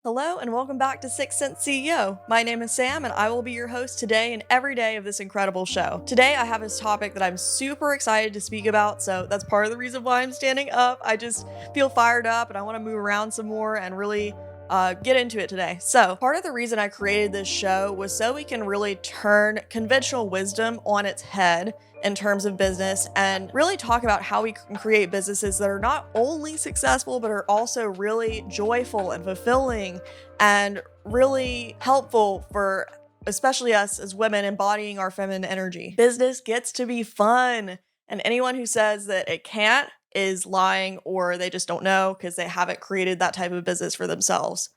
Hello and welcome back to Sixth Sense CEO. My name is Sam and I will be your host today and every day of this incredible show. Today I have this topic that I'm super excited to speak about, so that's part of the reason why I'm standing up. I just feel fired up and I want to move around some more and really get into it today. So, part of the reason I created this show was so we can really turn conventional wisdom on its head in terms of business and really talk about how we can create businesses that are not only successful, but are also really joyful and fulfilling and really helpful for especially us as women embodying our feminine energy. Business gets to be fun. And anyone who says that it can't is lying or they just don't know because they haven't created that type of business for themselves.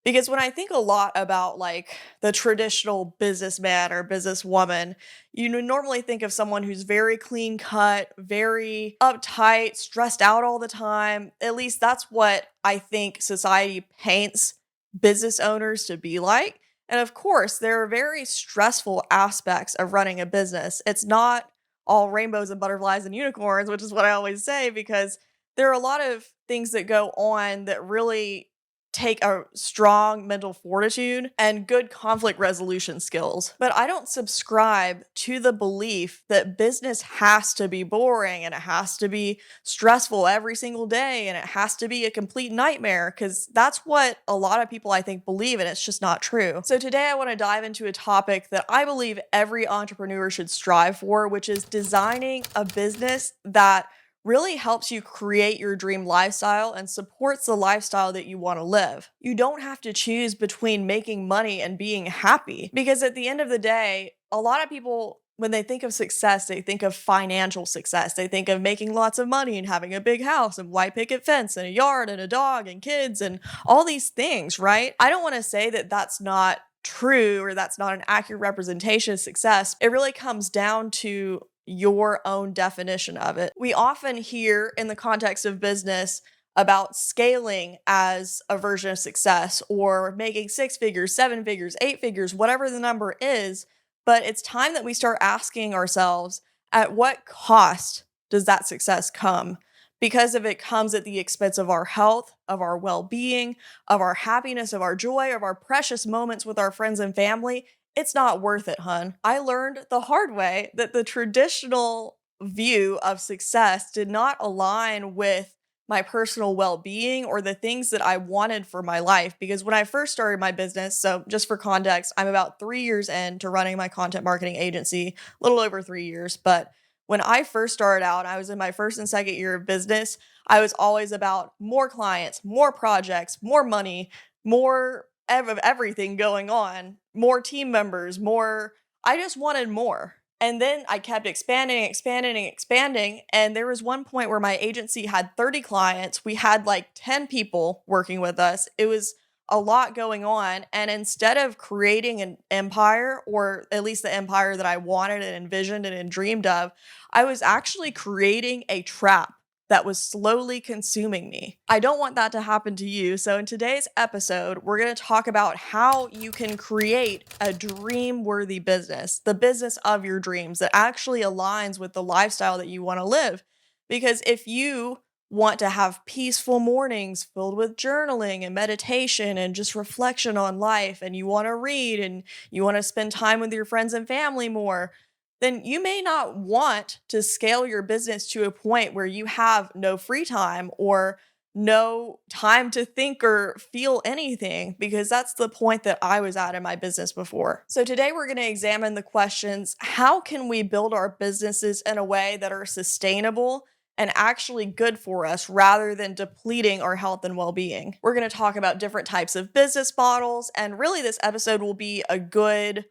Because when I think a lot about like the traditional businessman or businesswoman, you normally think of someone who's very clean cut, very uptight, stressed out all the time. At least that's what I think society paints business owners to be like. And of course, there are very stressful aspects of running a business. It's not all rainbows and butterflies and unicorns, which is what I always say, because there are a lot of things that go on that really take a strong mental fortitude and good conflict resolution skills. But I don't subscribe to the belief that business has to be boring and it has to be stressful every single day and it has to be a complete nightmare, because that's what a lot of people I think believe, and it's just not true. So today I want to dive into a topic that I believe every entrepreneur should strive for, which is designing a business that really helps you create your dream lifestyle and supports the lifestyle that you want to live. You don't have to choose between making money and being happy, because at the end of the day, a lot of people, when they think of success, they think of financial success. They think of making lots of money and having a big house and white picket fence and a yard and a dog and kids and all these things, right? I don't want to say that that's not true or that's not an accurate representation of success. It really comes down to your own definition of it. We often hear in the context of business about scaling as a version of success or making 6 figures, 7 figures, 8 figures, whatever the number is. But it's time that we start asking ourselves, at what cost does that success come? Because if it comes at the expense of our health, of our well being, of our happiness, of our joy, of our precious moments with our friends and family, it's not worth it, hun. I learned the hard way that the traditional view of success did not align with my personal well being or the things that I wanted for my life. Because when I first started my business, so just for context, I'm about 3 years into running my content marketing agency, a little over 3 years. But when I first started out, I was in my first and second year of business. I was always about more clients, more projects, more money, more of everything going on, more team members, more. I just wanted more. And then I kept expanding, expanding, and expanding. And there was one point where my agency had 30 clients. We had like 10 people working with us. It was a lot going on. And instead of creating an empire, or at least the empire that I wanted and envisioned and dreamed of, I was actually creating a trap that was slowly consuming me. I don't want that to happen to you. So in today's episode, we're going to talk about how you can create a dream-worthy business, the business of your dreams that actually aligns with the lifestyle that you want to live. Because if you want to have peaceful mornings filled with journaling and meditation and just reflection on life, and you want to read and you want to spend time with your friends and family more, then you may not want to scale your business to a point where you have no free time or no time to think or feel anything, because that's the point that I was at in my business before. So today we're going to examine the questions: how can we build our businesses in a way that are sustainable and actually good for us rather than depleting our health and well-being? We're going to talk about different types of business models, and really this episode will be a good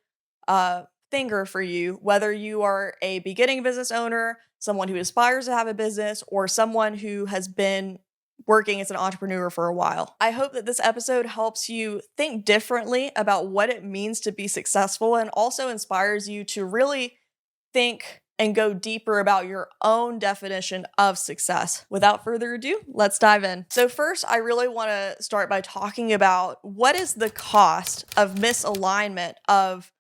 thinger for you, whether you are a beginning business owner, someone who aspires to have a business, or someone who has been working as an entrepreneur for a while. I hope that this episode helps you think differently about what it means to be successful and also inspires you to really think and go deeper about your own definition of success. Without further ado, let's dive in. So first, I really want to start by talking about what is the cost of misalignment of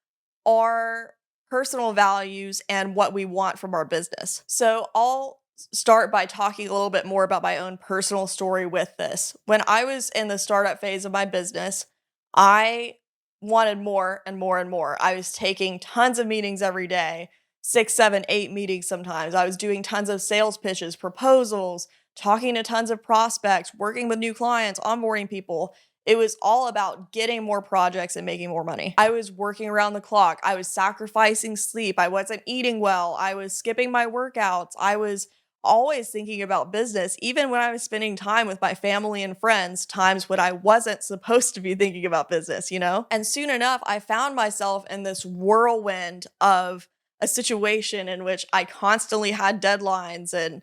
our personal values and what we want from our business. So I'll start by talking a little bit more about my own personal story with this. When I was in the startup phase of my business, I wanted more and more and more. I was taking tons of meetings every day, 6, 7, 8 meetings sometimes. I was doing tons of sales pitches, proposals, talking to tons of prospects, working with new clients, onboarding people. It was all about getting more projects and making more money. I was working around the clock. I was sacrificing sleep. I wasn't eating well. I was skipping my workouts. I was always thinking about business, even when I was spending time with my family and friends, times when I wasn't supposed to be thinking about business, you know? And soon enough, I found myself in this whirlwind of a situation in which I constantly had deadlines and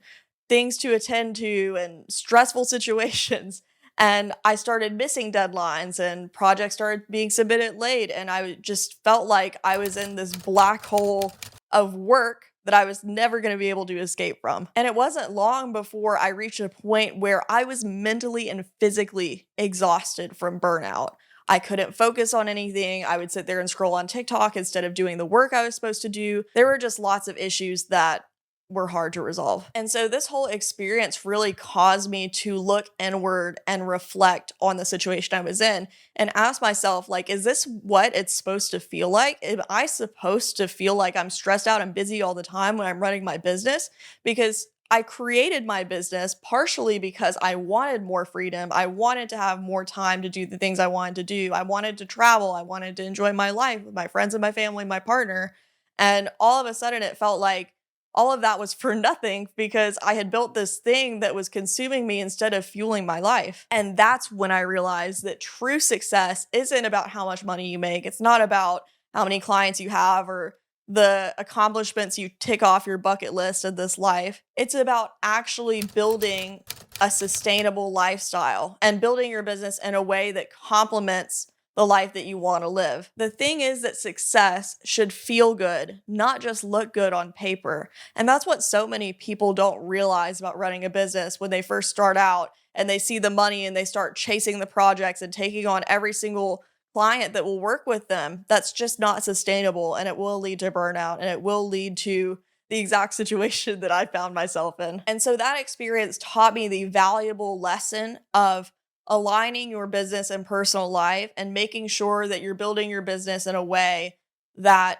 things to attend to and stressful situations. And I started missing deadlines and projects started being submitted late. And I just felt like I was in this black hole of work that I was never going to be able to escape from. And it wasn't long before I reached a point where I was mentally and physically exhausted from burnout. I couldn't focus on anything. I would sit there and scroll on TikTok instead of doing the work I was supposed to do. There were just lots of issues that were hard to resolve. And so this whole experience really caused me to look inward and reflect on the situation I was in and ask myself, like, is this what it's supposed to feel like? Am I supposed to feel like I'm stressed out and busy all the time when I'm running my business? Because I created my business partially because I wanted more freedom. I wanted to have more time to do the things I wanted to do. I wanted to travel. I wanted to enjoy my life with my friends and my family, my partner. And all of a sudden it felt like all of that was for nothing because I had built this thing that was consuming me instead of fueling my life. And that's when I realized that true success isn't about how much money you make. It's not about how many clients you have or the accomplishments you tick off your bucket list of this life. It's about actually building a sustainable lifestyle and building your business in a way that complements the life that you want to live. The thing is that success should feel good, not just look good on paper. And that's what so many people don't realize about running a business when they first start out and they see the money and they start chasing the projects and taking on every single client that will work with them. That's just not sustainable and it will lead to burnout and it will lead to the exact situation that I found myself in. And so that experience taught me the valuable lesson of aligning your business and personal life and making sure that you're building your business in a way that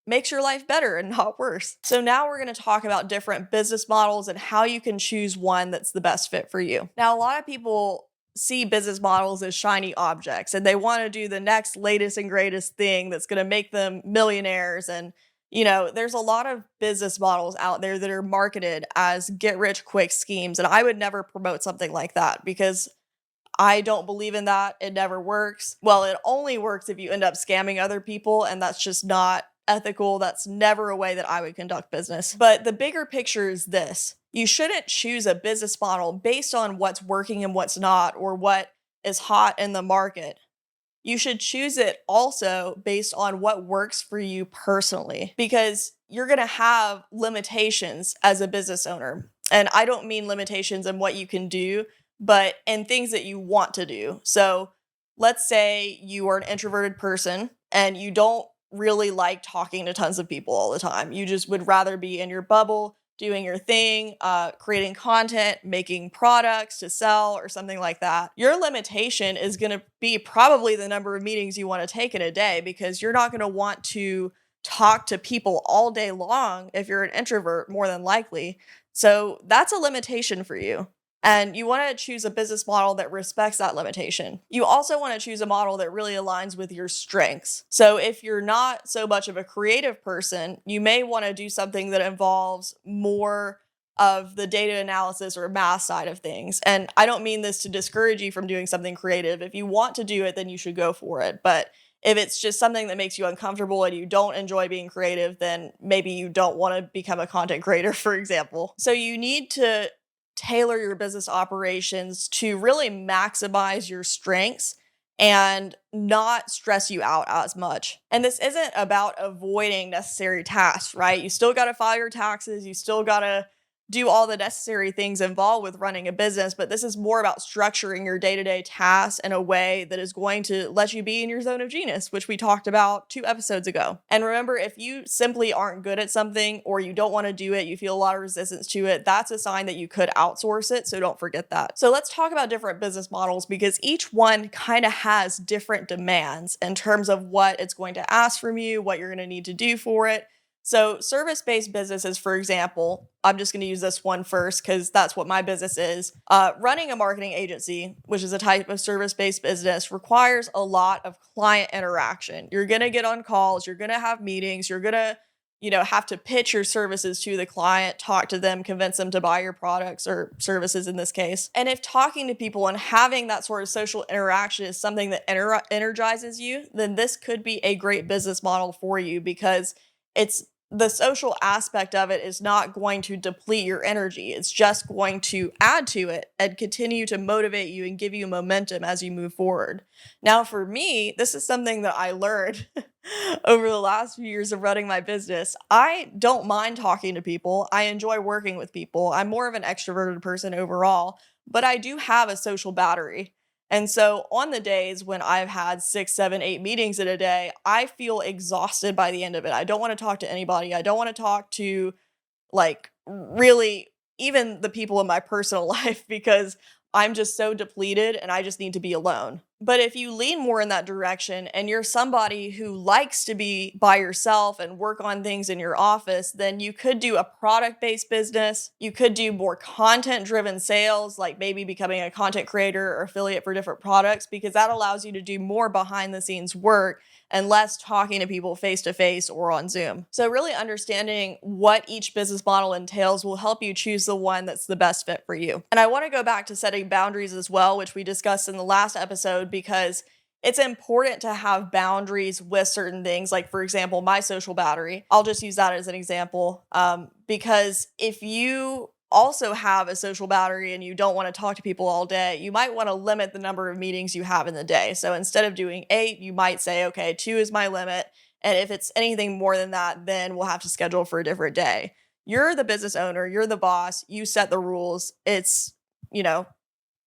makes your life better and not worse. So now we're going to talk about different business models and how you can choose one that's the best fit for you. Now, a lot of people see business models as shiny objects and they want to do the next latest and greatest thing that's going to make them millionaires. And, you know, there's a lot of business models out there that are marketed as get rich quick schemes. And I would never promote something like that because I don't believe in that. It never works. Well, it only works if you end up scamming other people, and that's just not ethical. That's never a way that I would conduct business. But the bigger picture is this. You shouldn't choose a business model based on what's working and what's not, or what is hot in the market. You should choose it also based on what works for you personally, because you're going to have limitations as a business owner. And I don't mean limitations in what you can do, but in things that you want to do. So let's say you are an introverted person and you don't really like talking to tons of people all the time. You just would rather be in your bubble, doing your thing, creating content, making products to sell or something like that. Your limitation is going to be probably the number of meetings you want to take in a day, because you're not going to want to talk to people all day long if you're an introvert, more than likely. So that's a limitation for you. And you want to choose a business model that respects that limitation. You also want to choose a model that really aligns with your strengths. So if you're not so much of a creative person, you may want to do something that involves more of the data analysis or math side of things. And I don't mean this to discourage you from doing something creative. If you want to do it, then you should go for it. But if it's just something that makes you uncomfortable and you don't enjoy being creative, then maybe you don't want to become a content creator, for example. So you need to tailor your business operations to really maximize your strengths and not stress you out as much. And this isn't about avoiding necessary tasks, right? You still got to file your taxes. You still got to do all the necessary things involved with running a business, but this is more about structuring your day-to-day tasks in a way that is going to let you be in your zone of genius, which we talked about 2 episodes ago. And remember, if you simply aren't good at something or you don't want to do it, you feel a lot of resistance to it, that's a sign that you could outsource it, so don't forget that. So let's talk about different business models because each one kind of has different demands in terms of what it's going to ask from you, what you're going to need to do for it. So service-based businesses, for example, I'm just going to use this one first because that's what my business is. Running a marketing agency, which is a type of service-based business, requires a lot of client interaction. You're going to get on calls, you're going to have meetings, you're going to have to pitch your services to the client, talk to them, convince them to buy your products or services in this case. And if talking to people and having that sort of social interaction is something that energizes you, then this could be a great business model for you because the social aspect of it is not going to deplete your energy. It's just going to add to it and continue to motivate you and give you momentum as you move forward. Now, for me, this is something that I learned over the last few years of running my business. I don't mind talking to people. I enjoy working with people. I'm more of an extroverted person overall, but I do have a social battery. And so on the days when I've had 6, 7, 8 meetings in a day, I feel exhausted by the end of it. I don't want to talk to anybody. I don't want to talk to really even the people in my personal life because I'm just so depleted and I just need to be alone. But if you lean more in that direction and you're somebody who likes to be by yourself and work on things in your office, then you could do a product-based business. You could do more content-driven sales, like maybe becoming a content creator or affiliate for different products, because that allows you to do more behind-the-scenes work and less talking to people face-to-face or on Zoom. So really understanding what each business model entails will help you choose the one that's the best fit for you. And I want to go back to setting boundaries as well, which we discussed in the last episode, because it's important to have boundaries with certain things. Like, for example, my social battery. I'll just use that as an example because if you also have a social battery and you don't want to talk to people all day, you might want to limit the number of meetings you have in the day. So instead of doing 8, you might say, okay, 2 is my limit. And if it's anything more than that, then we'll have to schedule for a different day. You're the business owner, you're the boss, you set the rules.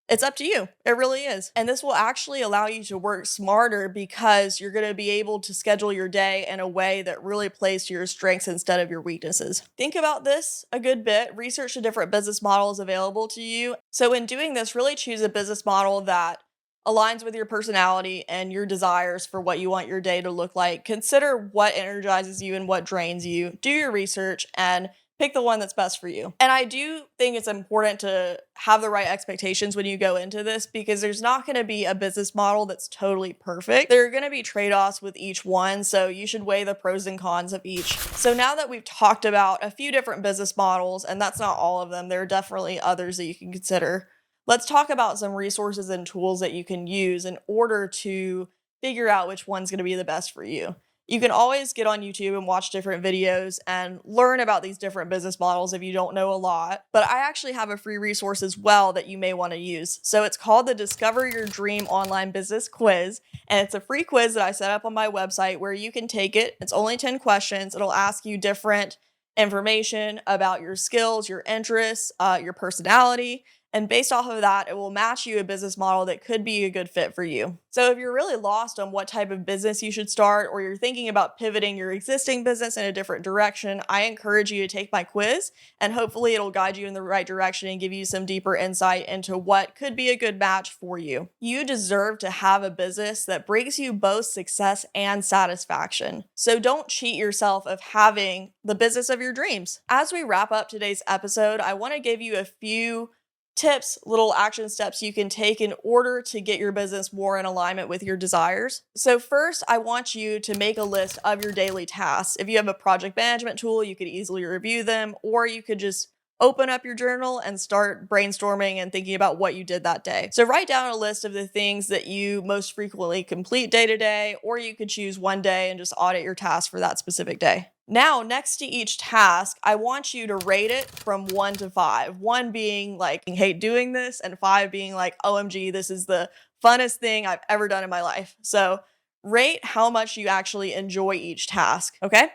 It's up to you. It really is. And this will actually allow you to work smarter because you're going to be able to schedule your day in a way that really plays to your strengths instead of your weaknesses. Think about this a good bit. Research the different business models available to you. So in doing this, really choose a business model that aligns with your personality and your desires for what you want your day to look like. Consider what energizes you and what drains you. Do your research and pick the one that's best for you. And I do think it's important to have the right expectations when you go into this because there's not going to be a business model that's totally perfect. There are going to be trade-offs with each one, so you should weigh the pros and cons of each. So now that we've talked about a few different business models, and that's not all of them, there are definitely others that you can consider. Let's talk about some resources and tools that you can use in order to figure out which one's going to be the best for you. You can always get on YouTube and watch different videos and learn about these different business models if you don't know a lot. But I actually have a free resource as well that you may want to use. So it's called the Discover Your Dream Online Business Quiz. And it's a free quiz that I set up on my website where you can take it. It's only 10 questions. It'll ask you different information about your skills, your interests, your personality. And based off of that, it will match you a business model that could be a good fit for you. So if you're really lost on what type of business you should start, or you're thinking about pivoting your existing business in a different direction, I encourage you to take my quiz, and hopefully it'll guide you in the right direction and give you some deeper insight into what could be a good match for you. You deserve to have a business that brings you both success and satisfaction. So don't cheat yourself of having the business of your dreams. As we wrap up today's episode, I want to give you a few tips, little action steps you can take in order to get your business more in alignment with your desires. So first, I want you to make a list of your daily tasks. If you have a project management tool, you could easily review them, or you could just open up your journal and start brainstorming and thinking about what you did that day. So write down a list of the things that you most frequently complete day to day, or you could choose one day and just audit your tasks for that specific day. Now, next to each task, I want you to rate it from 1 to 5. 1 being like, I hate doing this, and 5 being like, OMG, this is the funnest thing I've ever done in my life. So rate how much you actually enjoy each task, okay?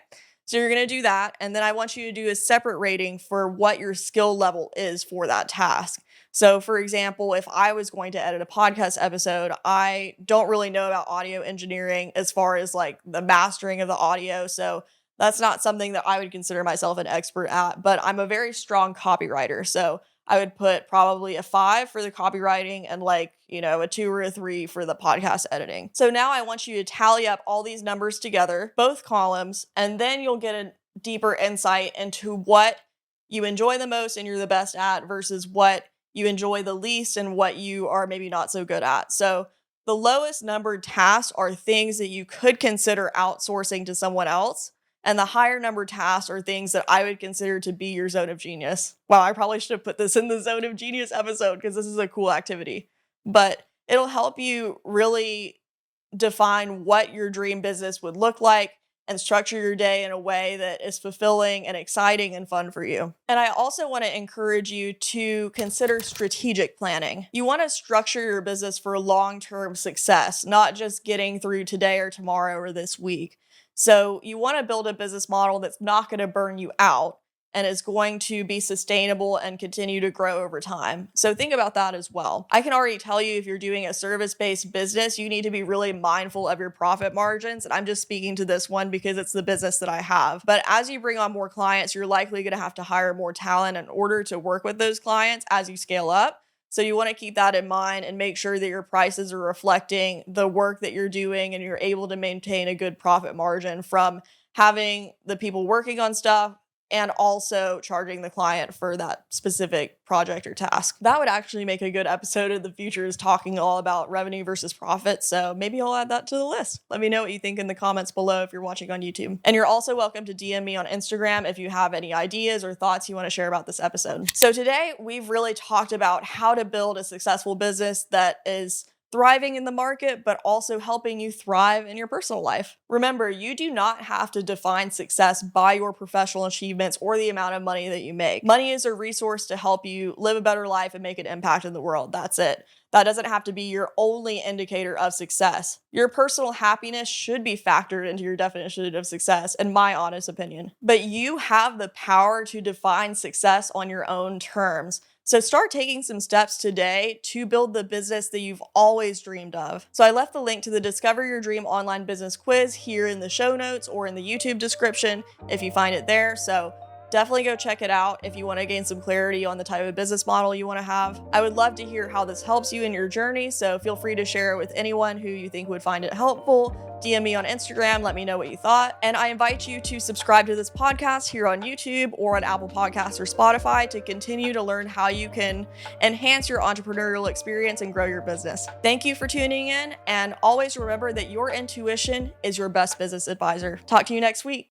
So you're going to do that. And then I want you to do a separate rating for what your skill level is for that task. So for example, if I was going to edit a podcast episode, I don't really know about audio engineering as far as like the mastering of the audio. So that's not something that I would consider myself an expert at, but I'm a very strong copywriter. So I would put probably a 5 for the copywriting and like, a 2 or a 3 for the podcast editing. So now I want you to tally up all these numbers together, both columns, and then you'll get a deeper insight into what you enjoy the most and you're the best at versus what you enjoy the least and what you are maybe not so good at. So the lowest numbered tasks are things that you could consider outsourcing to someone else. And the higher number tasks are things that I would consider to be your zone of genius. Wow, I probably should have put this in the zone of genius episode because this is a cool activity. But it'll help you really define what your dream business would look like and structure your day in a way that is fulfilling and exciting and fun for you. And I also want to encourage you to consider strategic planning. You want to structure your business for long-term success, not just getting through today or tomorrow or this week. So you want to build a business model that's not going to burn you out and is going to be sustainable and continue to grow over time. So think about that as well. I can already tell you if you're doing a service-based business, you need to be really mindful of your profit margins. And I'm just speaking to this one because it's the business that I have. But as you bring on more clients, you're likely going to have to hire more talent in order to work with those clients as you scale up. So you want to keep that in mind and make sure that your prices are reflecting the work that you're doing and you're able to maintain a good profit margin from having the people working on stuff and also charging the client for that specific project or task. That would actually make a good episode of The Future is talking all about revenue versus profit. So maybe I'll add that to the list. Let me know what you think in the comments below if you're watching on YouTube. And you're also welcome to DM me on Instagram if you have any ideas or thoughts you want to share about this episode. So today we've really talked about how to build a successful business that is thriving in the market, but also helping you thrive in your personal life. Remember, you do not have to define success by your professional achievements or the amount of money that you make. Money is a resource to help you live a better life and make an impact in the world. That's it. That doesn't have to be your only indicator of success. Your personal happiness should be factored into your definition of success, in my honest opinion. But you have the power to define success on your own terms. So start taking some steps today to build the business that you've always dreamed of. So I left the link to the Discover Your Dream online business quiz here in the show notes or in the YouTube description if you find it there. So definitely go check it out if you want to gain some clarity on the type of business model you want to have. I would love to hear how this helps you in your journey, so feel free to share it with anyone who you think would find it helpful. DM me on Instagram, let me know what you thought. And I invite you to subscribe to this podcast here on YouTube or on Apple Podcasts or Spotify to continue to learn how you can enhance your entrepreneurial experience and grow your business. Thank you for tuning in, and always remember that your intuition is your best business advisor. Talk to you next week.